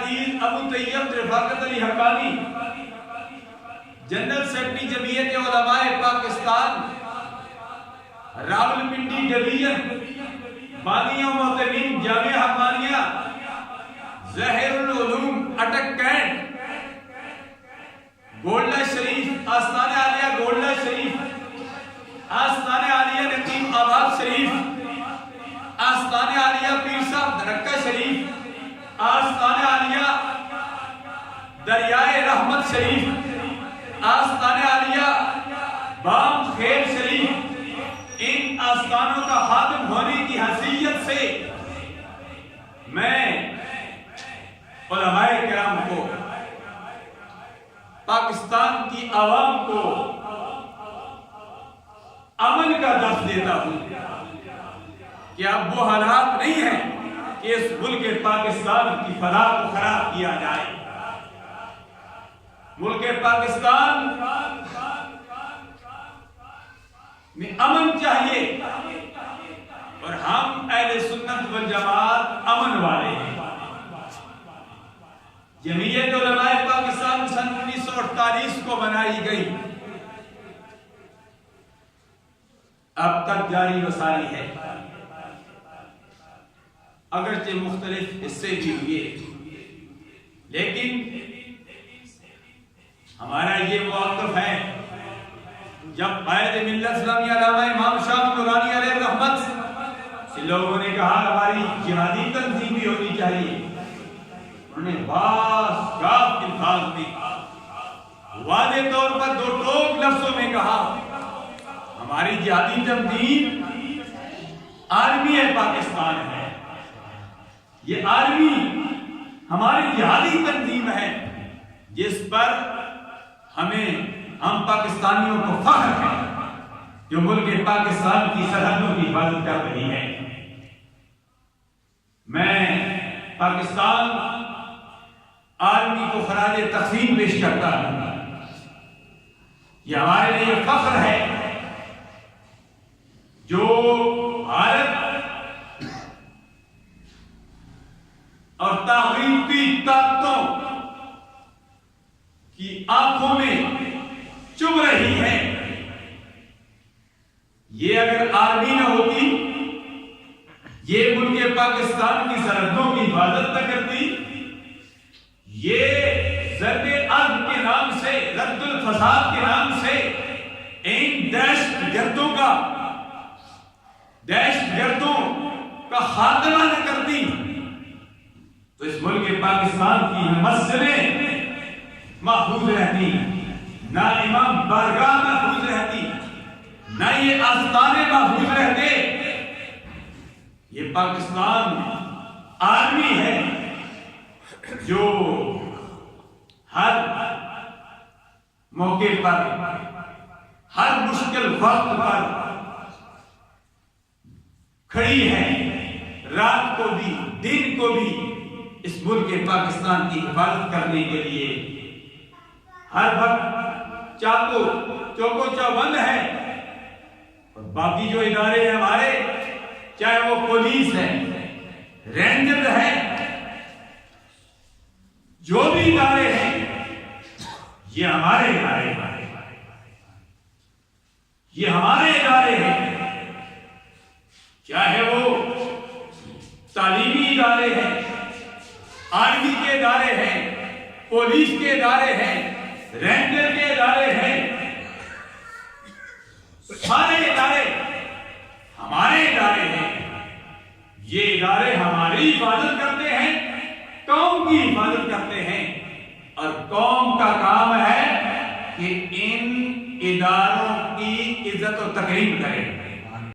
عزیز ابو طیب رفاقت علی Haqqani, general secretary جمعیت علماء Pakistan, Rawalpindi division, بانی و محتمین جامعہ حقانیہ، ظاہر العلوم اٹک کینٹ، گولڈا شریف، آستانہ عالیہ گولڈا شریف، آستانہ عالیہ نقیم آباد شریف، آستانہ عالیہ پیر صاحب درکہ شریف، آستانہ عالیہ دریائے رحمت شریف، آستانہ عالیہ بام خیر شریف، ان آستانوں کا خادم ہونے کی حیثیت سے میں علماء کرام کو، پاکستان کی عوام کو امن کا درس دیتا ہوں کہ اب وہ حالات نہیں ہیں کہ اس ملک پاکستان کی فلاح کو خراب کیا جائے۔ ملک پاکستان میں امن چاہیے، اور ہم اہل سنت والجماعت امن والے ہیں۔ جمعیت علماء پاکستان سن 1948 کو بنائی گئی، اب تک جاری و ساری ہے، اگرچہ مختلف حصے بھی ہوئے، لیکن ہمارا یہ موقف ہے، جب قائد ملت اسلامیہ علامہ امام شاہ نورانی علیہ رحمت سے لوگوں نے کہا ہماری جہادی تنظیم بھی ہونی چاہیے، انہوں نے باس گاف الفاظ میں واضح طور پر دو ٹوک لفظوں میں کہا ہماری جہادی تنظیم آرمی پاکستان ہے، یہ آرمی ہماری جہادی تنظیم ہے جس پر ہم پاکستانیوں کو فخر ہے، جو ملک پاکستان کی سرحدوں کی حفاظت کر رہی ہے۔ میں پاکستان آرمی کو خراج تحسین پیش کرتا ہوں، یہ ہمارے لیے فخر ہے جو بھارت اور تاغوتی طاقتوں کی آنکھوں میں چبھ رہی ہے۔ یہ اگر آرمی نہ ہوتی، یہ ملک پاکستان کی سرحدوں کی حفاظت نہ کرتی، یہ ضرب ارض کے نام سے، رد الفساد کے نام سے ان دہشت گردوں کا خاتمہ نہ کرتی، تو اس ملک پاکستان کی مسجدیں محفوظ رہتی، نہ امام بارگاہ محفوظ رہتی، نہ یہ آستانے محفوظ رہتے۔ یہ پاکستان آرمی ہے جو ہر موقع پر، ہر مشکل وقت پر کھڑی ہے، رات کو بھی دن کو بھی اس ملک پاکستان کی حفاظت کرنے کے لیے ہر وقت چوکو چوبند ہے۔ اور باقی جو ادارے ہیں ہمارے، چاہے وہ پولیس ہے، رینجر ہے، جو بھی ادارے ہیں، یہ ہمارے ادارے ہیں، یہ ہمارے ادارے ہیں، چاہے وہ تعلیمی ادارے ہیں، آرمی کے ادارے ہیں، پولیس کے ادارے ہیں، رینجر کے ادارے ہیں، سارے ادارے ہمارے ادارے ہیں۔ یہ ادارے ہماری حفاظت کرتے ہیں، قوم کی حفاظت کرتے ہیں، اور قوم کا کام ہے کہ ان اداروں کی عزت و تکریم کرے۔